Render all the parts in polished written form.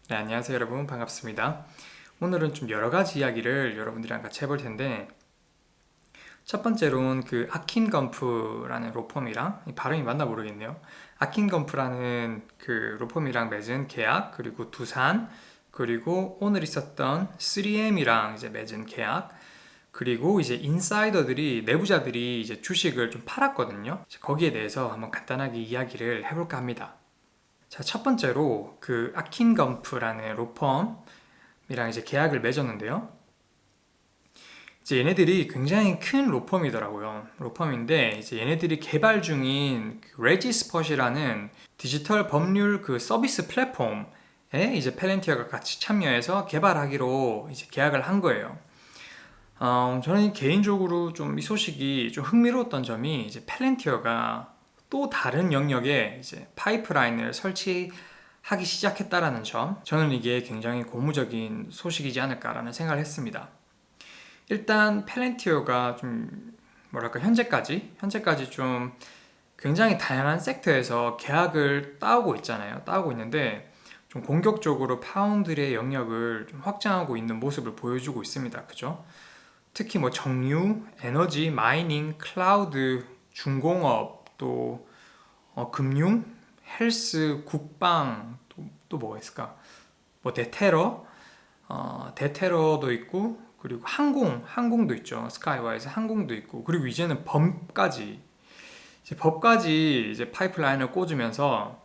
네, 안녕하세요 여러분, 반갑습니다. 오늘은 좀 여러 가지 이야기를 여러분들이랑 같이 해볼 텐데, 첫 번째로는 그 아킨건프라는 로펌이랑, 이 발음이 맞나 모르겠네요. 아킨건프라는 그 로펌이랑 맺은 계약, 그리고 두산, 그리고 오늘 있었던 3M이랑 이제 맺은 계약, 그리고 이제 인사이더들이, 내부자들이 이제 주식을 좀 팔았거든요. 거기에 대해서 한번 간단하게 이야기를 해볼까 합니다. 자, 첫 번째로 그 아킨건프라는 로펌이랑 이제 계약을 맺었는데요. 이제 얘네들이 굉장히 큰 로펌이더라고요. 로펌인데 이제 얘네들이 개발 중인 레지스퍼시라는 디지털 법률 그 서비스 플랫폼에 이제 펠렌티어가 같이 참여해서 개발하기로 이제 계약을 한 거예요. 저는 개인적으로 좀 이 소식이 좀 흥미로웠던 점이 이제 펠렌티어가 또 다른 영역에 이제 파이프라인을 설치하기 시작했다라는 점, 저는 이게 굉장히 고무적인 소식이지 않을까라는 생각을 했습니다. 일단 펠렌티어가 좀 뭐랄까 현재까지 좀 굉장히 다양한 섹터에서 계약을 따오고 있잖아요. 따오고 있는데 좀 공격적으로 파운드의 영역을 좀 확장하고 있는 모습을 보여주고 있습니다. 그죠? 특히 뭐 정유, 에너지, 마이닝, 클라우드, 중공업, 또 금융, 헬스, 국방, 또 뭐가 있을까? 뭐 대테러도 있고, 그리고 항공도 있죠. 스카이와이즈 항공도 있고, 그리고 이제는 법까지 이제 파이프라인을 꽂으면서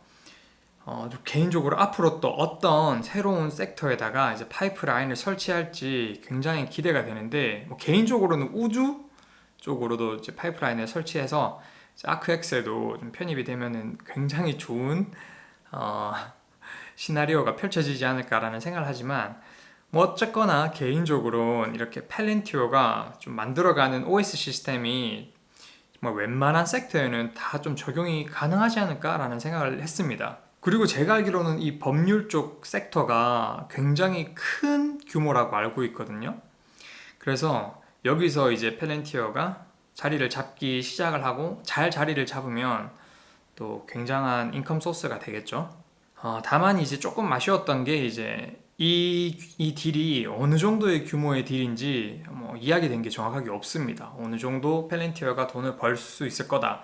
좀 개인적으로 앞으로 또 어떤 새로운 섹터에다가 이제 파이프라인을 설치할지 굉장히 기대가 되는데, 뭐 개인적으로는 우주 쪽으로도 이제 파이프라인을 설치해서 아크엑스에도 좀 편입이 되면은 굉장히 좋은 어, 시나리오가 펼쳐지지 않을까라는 생각을 하지만, 뭐 어쨌거나 개인적으로는 이렇게 펠렌티오가 좀 만들어가는 OS 시스템이 정말 웬만한 섹터에는 다 좀 적용이 가능하지 않을까라는 생각을 했습니다. 그리고 제가 알기로는 이 법률 쪽 섹터가 굉장히 큰 규모라고 알고 있거든요. 그래서 여기서 이제 펠렌티어가 자리를 잡기 시작을 하고 잘 자리를 잡으면 또 굉장한 인컴 소스가 되겠죠. 다만 이제 조금 아쉬웠던 게 이제 이 딜이 어느 정도의 규모의 딜인지 뭐 이야기된 게 정확하게 없습니다. 어느 정도 펠렌티어가 돈을 벌 수 있을 거다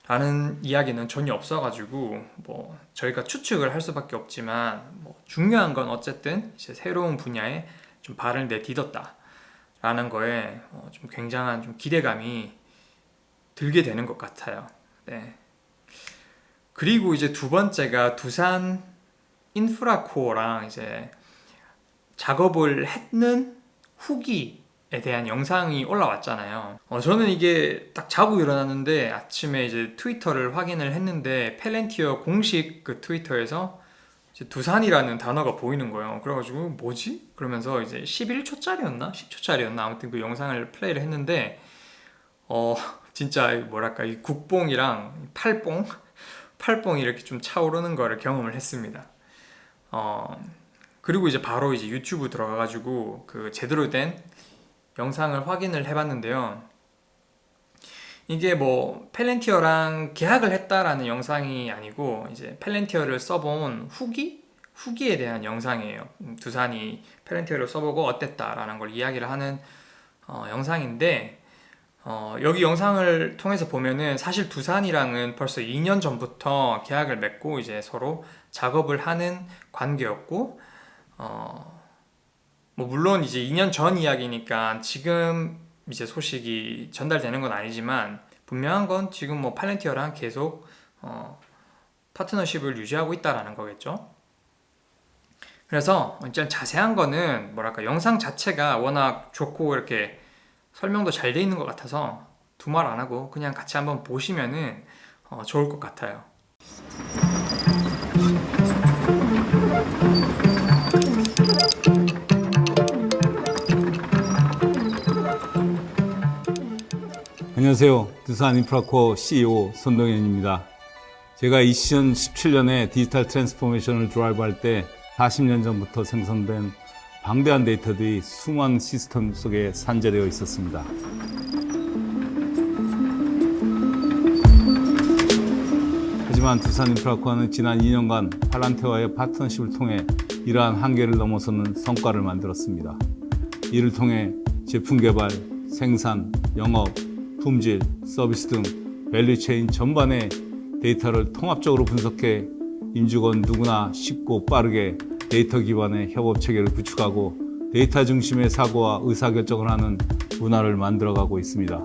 라는 이야기는 전혀 없어가지고 뭐 저희가 추측을 할 수밖에 없지만, 뭐 중요한 건 어쨌든 이제 새로운 분야에 좀 발을 내딛었다 라는 거에 좀 굉장한 좀 기대감이 들게 되는 것 같아요. 네. 그리고 이제 두 번째가 두산 인프라코어랑 이제 작업을 했는 후기에 대한 영상이 올라왔잖아요. 저는 이게 딱 자고 일어났는데 아침에 이제 트위터를 확인을 했는데 펠렌티어 공식 그 트위터에서 이제 두산이라는 단어가 보이는 거예요. 그래가지고 뭐지? 그러면서 이제 11초짜리였나? 10초짜리였나? 아무튼 그 영상을 플레이를 했는데 진짜 뭐랄까 이 국뽕이랑 팔뽕이 이렇게 좀 차오르는 거를 경험을 했습니다. 그리고 이제 바로 이제 유튜브 들어가가지고 그 제대로 된 영상을 확인을 해봤는데요. 이게 뭐 펠렌티어랑 계약을 했다라는 영상이 아니고 이제 펠렌티어를 써본 후기에 대한 영상이에요. 두산이 펠렌티어를 써보고 어땠다라는 걸 이야기를 하는 영상인데, 여기 영상을 통해서 보면은 사실 두산이랑은 벌써 2년 전부터 계약을 맺고 이제 서로 작업을 하는 관계였고, 뭐 물론 이제 2년 전 이야기니까 지금 이제 소식이 전달되는 건 아니지만, 분명한 건 지금 뭐 팔렌티어랑 계속 파트너십을 유지하고 있다라는 거겠죠. 그래서 일단 자세한 거는 뭐랄까 영상 자체가 워낙 좋고 이렇게 설명도 잘 돼 있는 것 같아서 두말 안 하고 그냥 같이 한번 보시면은 좋을 것 같아요. 안녕하세요. 두산 인프라코어 CEO 손동현입니다. 제가 2017년에 디지털 트랜스포메이션을 드라이브할 때 40년 전부터 생성된 방대한 데이터들이 수많은 시스템 속에 산재되어 있었습니다. 하지만 두산인프라코어는 지난 2년간 팔란티어와의 파트너십을 통해 이러한 한계를 넘어서는 성과를 만들었습니다. 이를 통해 제품 개발, 생산, 영업, 품질, 서비스 등 밸류체인 전반의 데이터를 통합적으로 분석해 임직원 누구나 쉽고 빠르게 데이터 기반의 협업 체계를 구축하고 데이터 중심의 사고와 의사결정을 하는 문화를 만들어가고 있습니다.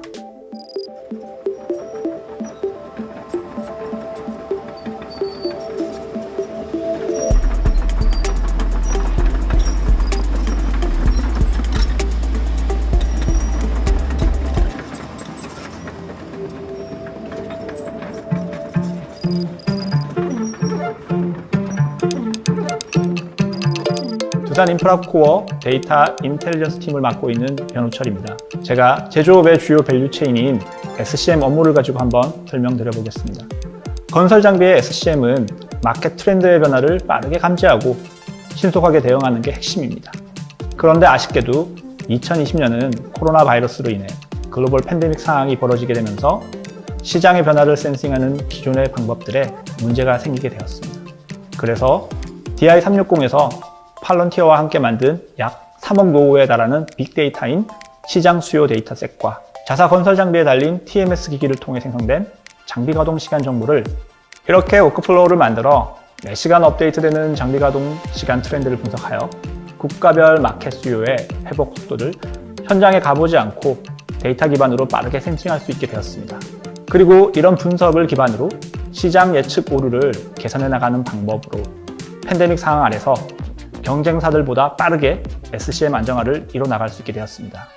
두산 인프라코어 데이터 인텔리전스 팀을 맡고 있는 변우철입니다. 제가 제조업의 주요 밸류 체인인 SCM 업무를 가지고 한번 설명드려 보겠습니다. 건설 장비의 SCM은 마켓 트렌드의 변화를 빠르게 감지하고 신속하게 대응하는 게 핵심입니다. 그런데 아쉽게도 2020년은 코로나 바이러스로 인해 글로벌 팬데믹 상황이 벌어지게 되면서 시장의 변화를 센싱하는 기존의 방법들에 문제가 생기게 되었습니다. 그래서 DI360에서 팔런티어와 함께 만든 약 3억 노후에 달하는 빅데이터인 시장 수요 데이터셋과 자사 건설 장비에 달린 TMS 기기를 통해 생성된 장비 가동 시간 정보를 이렇게 워크플로우를 만들어 매시간 업데이트되는 장비 가동 시간 트렌드를 분석하여 국가별 마켓 수요의 회복 속도를 현장에 가보지 않고 데이터 기반으로 빠르게 센싱할 수 있게 되었습니다. 그리고 이런 분석을 기반으로 시장 예측 오류를 개선해 나가는 방법으로 팬데믹 상황 아래서 경쟁사들보다 빠르게 SCM 안정화를 이뤄나갈 수 있게 되었습니다.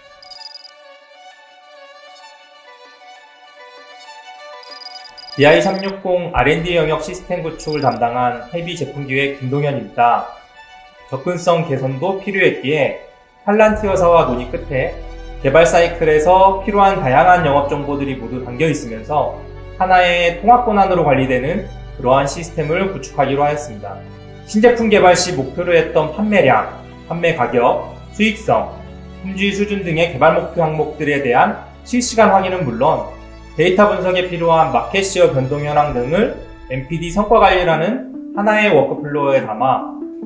DI360 R&D 영역 시스템 구축을 담당한 헤비 제품기획 김동현입니다. 접근성 개선도 필요했기에 팔란티어사와 논의 끝에 개발 사이클에서 필요한 다양한 영업 정보들이 모두 담겨 있으면서 하나의 통합 권한으로 관리되는 그러한 시스템을 구축하기로 하였습니다. 신제품 개발 시 목표로 했던 판매량, 판매 가격, 수익성, 품질 수준 등의 개발 목표 항목들에 대한 실시간 확인은 물론 데이터 분석에 필요한 마켓시어 변동 현황 등을 MPD 성과 관리라는 하나의 워크플로어에 담아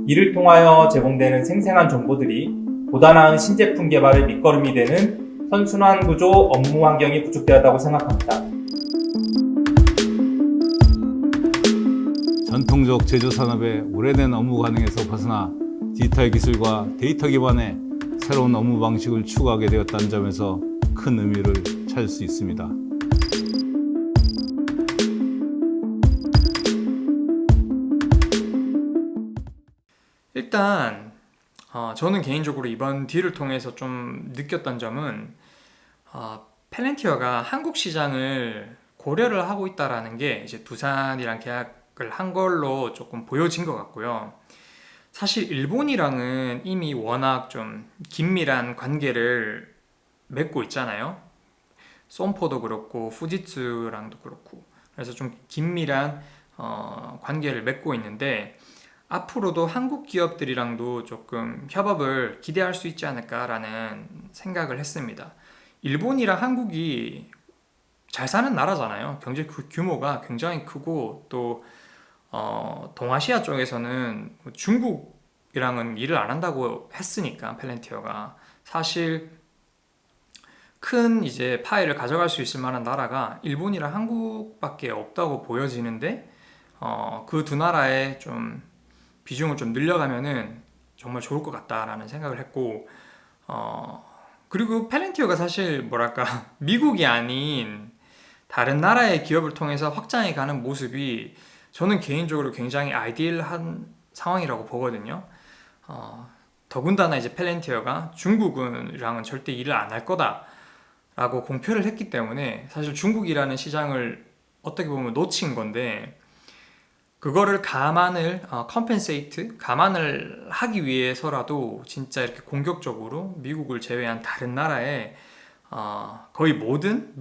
이를 통하여 제공되는 생생한 정보들이 보다 나은 신제품 개발의 밑거름이 되는 선순환 구조 업무 환경이 구축되었다고 생각합니다. 전통적 제조 산업의 오래된 업무 관행에서 벗어나 디지털 기술과 데이터 기반의 새로운 업무 방식을 추구하게 되었다는 점에서 큰 의미를 찾을 수 있습니다. 일단 저는 개인적으로 이번 딜을 통해서 좀 느꼈던 점은 펠렌티어가 한국 시장을 고려를 하고 있다라는 게 이제 두산이랑 계약을 한 걸로 조금 보여진 것 같고요. 사실 일본이랑은 이미 워낙 좀 긴밀한 관계를 맺고 있잖아요. 솜포도 그렇고 후지츠랑도 그렇고, 그래서 좀 긴밀한 관계를 맺고 있는데 앞으로도 한국 기업들이랑도 조금 협업을 기대할 수 있지 않을까라는 생각을 했습니다. 일본이랑 한국이 잘 사는 나라잖아요. 경제 규모가 굉장히 크고 또 동아시아 쪽에서는 중국이랑은 일을 안 한다고 했으니까 펠렌티어가 사실 큰 이제 파일을 가져갈 수 있을 만한 나라가 일본이랑 한국밖에 없다고 보여지는데 그 두 나라의 좀 비중을 좀 늘려가면은 정말 좋을 것 같다라는 생각을 했고, 그리고 펠렌티어가 사실 뭐랄까 미국이 아닌 다른 나라의 기업을 통해서 확장해 가는 모습이 저는 개인적으로 굉장히 아이디얼한 상황이라고 보거든요. 더군다나 이제 펠렌티어가 중국이랑은 절대 일을 안 할 거다라고 공표를 했기 때문에 사실 중국이라는 시장을 어떻게 보면 놓친 건데, 그거를 감안을 감안을 하기 위해서라도 진짜 이렇게 공격적으로 미국을 제외한 다른 나라에 거의 모든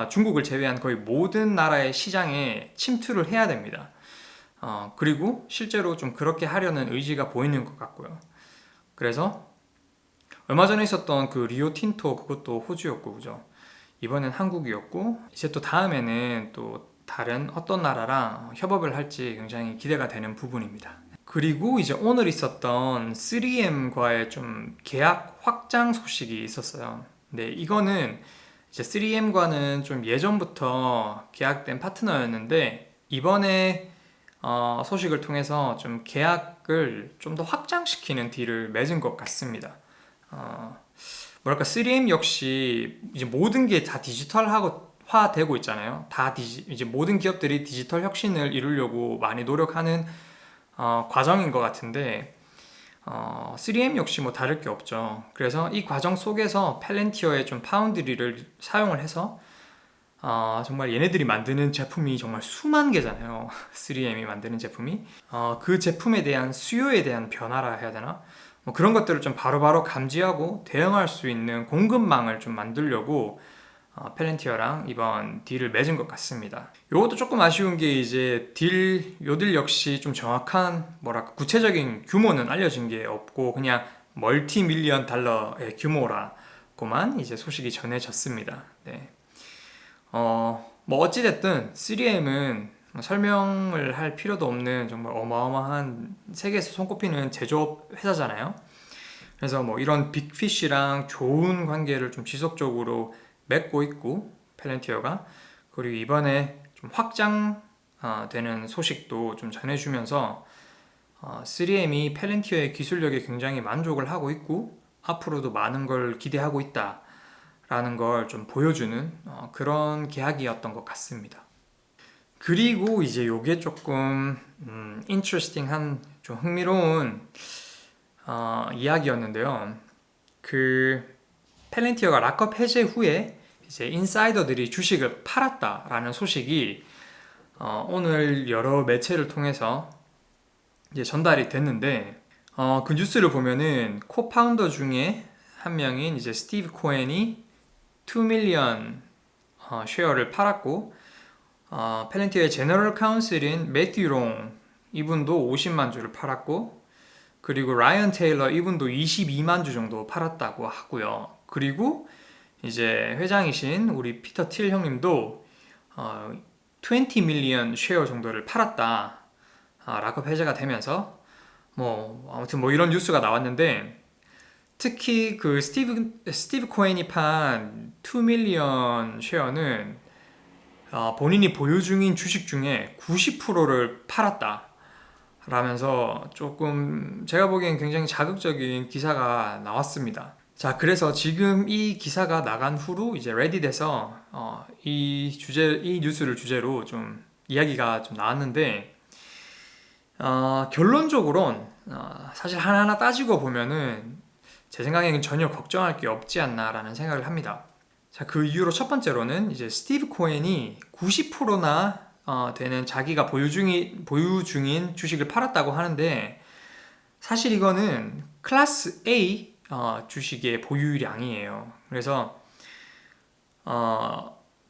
중국을 제외한 거의 모든 나라의 시장에 침투를 해야 됩니다. 그리고 실제로 좀 그렇게 하려는 의지가 보이는 것 같고요. 그래서 얼마 전에 있었던 그 리오틴토, 그것도 호주였고, 그죠? 이번엔 한국이었고, 이제 또 다음에는 또 다른 어떤 나라랑 협업을 할지 굉장히 기대가 되는 부분입니다. 그리고 이제 오늘 있었던 3M과의 좀 계약 확장 소식이 있었어요. 근데 이거는 이제 3M과는 좀 예전부터 계약된 파트너였는데 이번에 소식을 통해서 좀 계약을 좀 더 확장시키는 딜을 맺은 것 같습니다. 뭐랄까 3M 역시 이제 모든 게 다 디지털화 되고 있잖아요. 이제 모든 기업들이 디지털 혁신을 이루려고 많이 노력하는 과정인 것 같은데 3M 역시 뭐 다를 게 없죠. 그래서 이 과정 속에서 펠렌티어의 좀 파운드리를 사용을 해서 정말 얘네들이 만드는 제품이 정말 수만 개잖아요. 3M이 만드는 제품이 그 제품에 대한 수요에 대한 변화라 해야 되나? 뭐 그런 것들을 좀 바로바로 감지하고 대응할 수 있는 공급망을 좀 만들려고 펠렌티어랑 이번 딜을 맺은 것 같습니다. 이것도 조금 아쉬운 게 이제 요 딜 역시 좀 정확한 뭐랄까 구체적인 규모는 알려진 게 없고 그냥 멀티 밀리언 달러의 규모라고만 이제 소식이 전해졌습니다. 네. 뭐 어찌됐든 3M은 설명을 할 필요도 없는 정말 어마어마한 세계에서 손꼽히는 제조업 회사잖아요. 그래서 뭐 이런 빅피쉬랑 좋은 관계를 좀 지속적으로 맺고 있고 펠렌티어가 그리고 이번에 좀 확장되는 소식도 좀 전해주면서 3M이 펠렌티어의 기술력에 굉장히 만족을 하고 있고 앞으로도 많은 걸 기대하고 있다 라는 걸 좀 보여주는 그런 계약이었던 것 같습니다. 그리고 이제 요게 조금 interesting한 좀 흥미로운 이야기였는데요. 그 펠렌티어가 락업 해제 후에 이제 인사이더들이 주식을 팔았다라는 소식이 오늘 여러 매체를 통해서 이제 전달이 됐는데 그 뉴스를 보면은 코파운더 중에 한 명인 이제 스티브 코엔이 2 밀리언 쉐어를 팔았고 펠렌티어의 제너럴 카운슬인 매튜 롱 이분도 50만 주를 팔았고 그리고 라이언 테일러 이분도 22만 주 정도 팔았다고 하고요. 그리고 이제 회장이신 우리 피터 틸 형님도 20 밀리언 쉐어 정도를 팔았다. 락업 해제가 되면서 뭐 아무튼 뭐 이런 뉴스가 나왔는데 특히 그 스티브 코엔이 판 2 밀리언 쉐어는 본인이 보유 중인 주식 중에 90%를 팔았다 라면서 조금 제가 보기엔 굉장히 자극적인 기사가 나왔습니다. 자, 그래서 지금 이 기사가 나간 후로 이제 레딧에서 이 뉴스를 주제로 좀 이야기가 좀 나왔는데 결론적으로는 사실 하나하나 따지고 보면은 제 생각에는 전혀 걱정할 게 없지 않나라는 생각을 합니다. 자, 그 이유로 첫 번째로는 이제 스티브 코엔이 90%나 되는 자기가 보유 중인 주식을 팔았다고 하는데 사실 이거는 클래스 A 주식의 보유량이에요. 그래서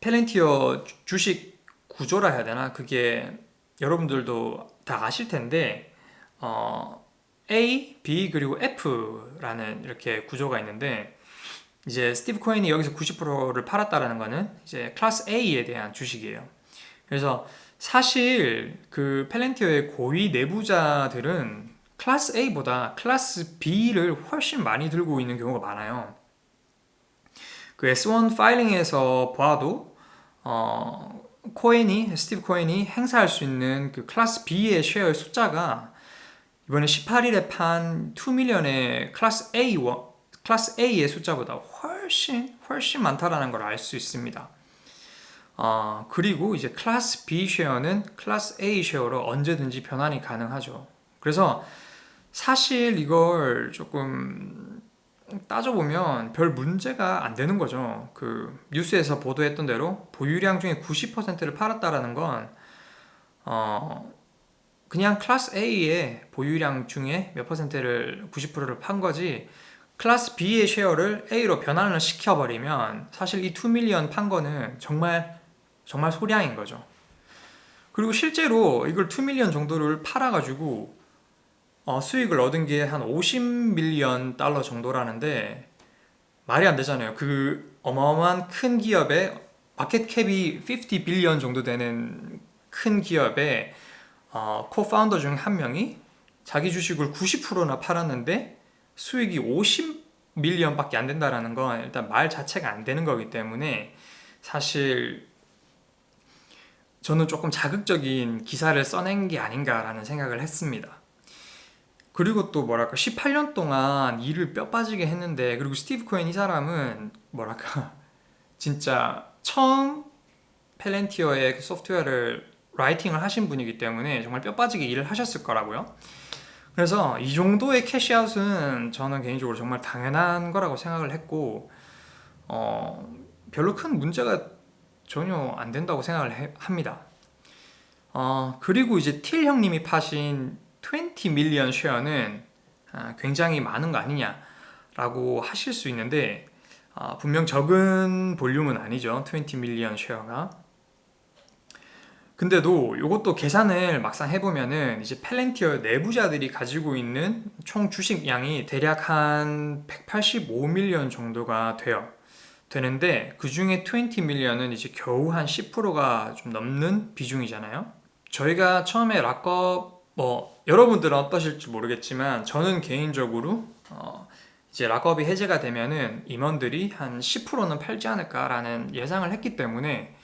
펠렌티어 주식 구조라 해야 되나? 그게 여러분들도 다 아실 텐데 A, B 그리고 F라는 이렇게 구조가 있는데 이제 스티브 코엔이 여기서 90%를 팔았다라는 거는 이제 클래스 A에 대한 주식이에요. 그래서 사실 그 펠렌티어의 고위 내부자들은 클래스 A보다 클래스 B를 훨씬 많이 들고 있는 경우가 많아요. 그 S1 파일링에서 봐도 스티브 코엔이 행사할 수 있는 그 클래스 B의 쉐어의 숫자가 이번에 18일에 판 2 밀리언의 클래스 A의 숫자보다 훨씬 많다라는 걸 알 수 있습니다. 그리고 이제 클래스 B 쉐어는 클래스 A 쉐어로 언제든지 변환이 가능하죠. 그래서 사실 이걸 조금 따져보면 별 문제가 안 되는 거죠. 그 뉴스에서 보도했던 대로 보유량 중에 90%를 팔았다라는 건 그냥 클래스 A의 보유량 중에 몇 퍼센트를 90%를 판 거지 클래스 B의 쉐어를 A로 변환을 시켜버리면 사실 이 2 밀리언 판 거는 정말 소량인 거죠. 그리고 실제로 이걸 2 밀리언 정도를 팔아가지고 수익을 얻은 게 한 50 밀리언 달러 정도라는데 말이 안 되잖아요. 그 어마어마한 큰 기업에 마켓 캡이 50 빌리언 정도 되는 큰 기업의 코파운더 중 한 명이 자기 주식을 90%나 팔았는데 수익이 50 밀리언밖에 안 된다라는 건 일단 말 자체가 안 되는 거기 때문에 사실 저는 조금 자극적인 기사를 써낸 게 아닌가라는 생각을 했습니다. 그리고 또 뭐랄까 18년 동안 일을 뼈 빠지게 했는데, 그리고 스티브 코엔 이 사람은 뭐랄까 진짜 처음 펠렌티어의 그 소프트웨어를 라이팅을 하신 분이기 때문에 정말 뼈 빠지게 일을 하셨을 거라고요. 그래서 이 정도의 캐시아웃은 저는 개인적으로 정말 당연한 거라고 생각을 했고, 별로 큰 문제가 전혀 안 된다고 생각을 합니다. 그리고 이제 틸 형님이 파신 20 밀리언 쉐어는 굉장히 많은 거 아니냐라고 하실 수 있는데, 분명 적은 볼륨은 아니죠. 20 밀리언 쉐어가. 근데도 이것도 계산을 막상 해보면은 이제 펠렌티어 내부자들이 가지고 있는 총 주식 양이 대략 한 185 밀리언 정도가 되는데, 그 중에 20 밀리언은 이제 겨우 한 10%가 좀 넘는 비중이잖아요. 저희가 처음에 락업, 여러분들은 어떠실지 모르겠지만 저는 개인적으로 이제 락업이 해제가 되면은 임원들이 한 10%는 팔지 않을까라는 예상을 했기 때문에,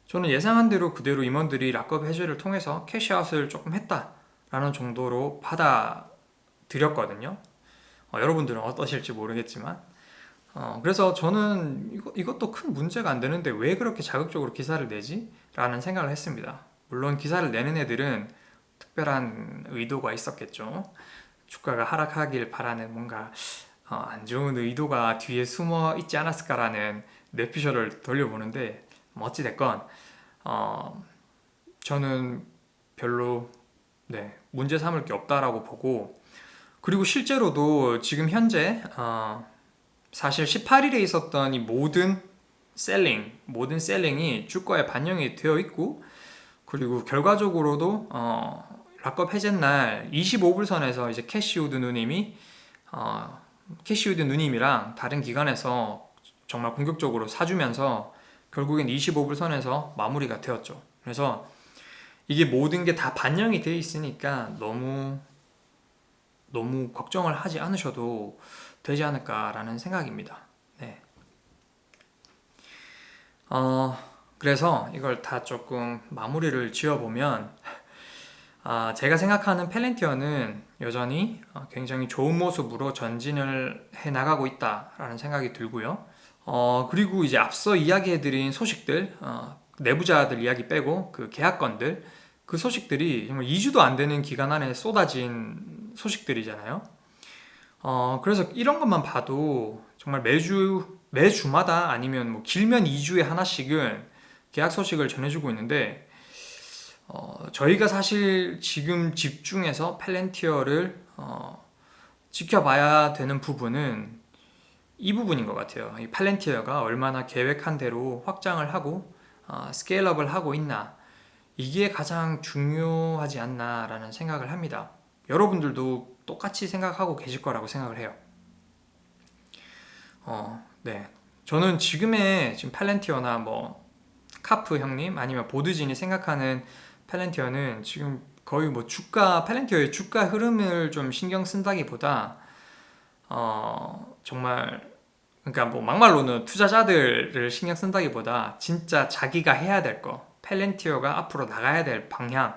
저는 예상한 대로 그대로 임원들이 락업 해제를 통해서 캐시아웃을 조금 했다라는 정도로 받아들였거든요. 여러분들은 어떠실지 모르겠지만, 그래서 저는 이것도 큰 문제가 안 되는데 왜 그렇게 자극적으로 기사를 내지? 라는 생각을 했습니다. 물론 기사를 내는 애들은 특별한 의도가 있었겠죠. 주가가 하락하길 바라는 뭔가 안 좋은 의도가 뒤에 숨어 있지 않았을까라는 뇌피셜을 돌려보는데, 어찌됐건 저는 별로 문제 삼을 게 없다라고 보고, 그리고 실제로도 지금 현재 사실 18일에 있었던 이 모든 셀링이 주가에 반영이 되어 있고, 그리고 결과적으로도 락업 해제 날 25불 선에서 이제 캐시우드 누님이랑 다른 기관에서 정말 공격적으로 사주면서 결국엔 25불 선에서 마무리가 되었죠. 그래서 이게 모든 게 다 반영이 되어 있으니까 너무 걱정을 하지 않으셔도 되지 않을까라는 생각입니다. 네. 그래서 이걸 다 조금 마무리를 지어보면, 제가 생각하는 펠렌티어는 여전히 굉장히 좋은 모습으로 전진을 해나가고 있다라는 생각이 들고요. 그리고 이제 앞서 이야기해드린 소식들, 내부자들 이야기 빼고 그 계약건들, 그 소식들이 정말 2주도 안 되는 기간 안에 쏟아진 소식들이잖아요. 그래서 이런 것만 봐도 정말 매주마다 아니면 뭐 길면 2주에 하나씩은 계약 소식을 전해주고 있는데, 저희가 사실 지금 집중해서 펠렌티어를 지켜봐야 되는 부분은 이 부분인 것 같아요. 이 펠렌티어가 얼마나 계획한 대로 확장을 하고 스케일업을 하고 있나, 이게 가장 중요하지 않나라는 생각을 합니다. 여러분들도 똑같이 생각하고 계실 거라고 생각을 해요. 네. 저는 지금 펠렌티어나 뭐 카프 형님 아니면 보드진이 생각하는 펠렌티어는 지금 거의 뭐 펠렌티어의 주가 흐름을 좀 신경 쓴다기보다 정말, 그러니까 뭐 막말로는 투자자들을 신경 쓴다기보다 진짜 자기가 해야 될 거, 펠렌티어가 앞으로 나가야 될 방향,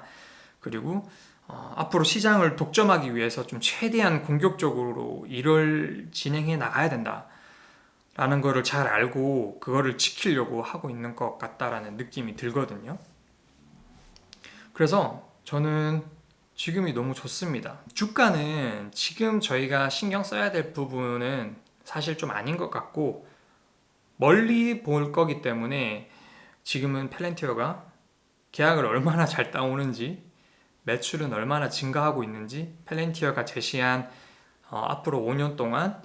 그리고 앞으로 시장을 독점하기 위해서 좀 최대한 공격적으로 일을 진행해 나가야 된다 라는 거를 잘 알고 그거를 지키려고 하고 있는 것 같다라는 느낌이 들거든요. 그래서 저는 지금이 너무 좋습니다. 주가는 지금 저희가 신경 써야 될 부분은 사실 좀 아닌 것 같고, 멀리 볼 거기 때문에 지금은 펠렌티어가 계약을 얼마나 잘 따오는지, 매출은 얼마나 증가하고 있는지, 펠렌티어가 제시한 앞으로 5년 동안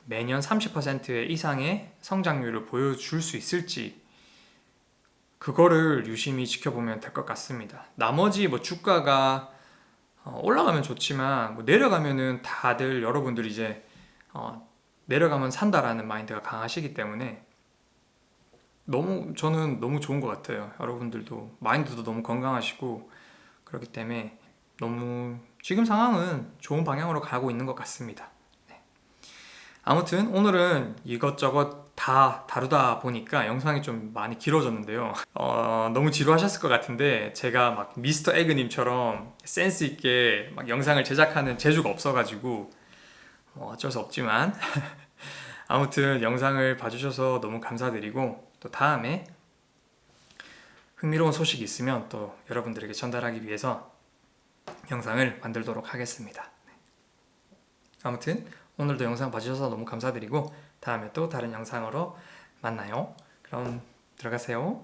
매년 30% 이상의 성장률을 보여줄 수 있을지, 그거를 유심히 지켜보면 될 것 같습니다. 나머지 뭐 주가가 올라가면 좋지만 뭐 내려가면은 다들 여러분들이 이제 내려가면 산다라는 마인드가 강하시기 때문에 저는 너무 좋은 것 같아요. 여러분들도 마인드도 너무 건강하시고 그렇기 때문에 너무 지금 상황은 좋은 방향으로 가고 있는 것 같습니다. 네. 아무튼 오늘은 이것저것 다 다루다 보니까 영상이 좀 많이 길어졌는데요. 너무 지루하셨을 것 같은데 제가 막 미스터 에그님처럼 센스 있게 막 영상을 제작하는 재주가 없어가지고 어쩔 수 없지만 아무튼 영상을 봐주셔서 너무 감사드리고 또 다음에 흥미로운 소식이 있으면 또 여러분들에게 전달하기 위해서 영상을 만들도록 하겠습니다. 네. 아무튼 오늘도 영상 봐주셔서 너무 감사드리고 다음에 또 다른 영상으로 만나요. 그럼 들어가세요.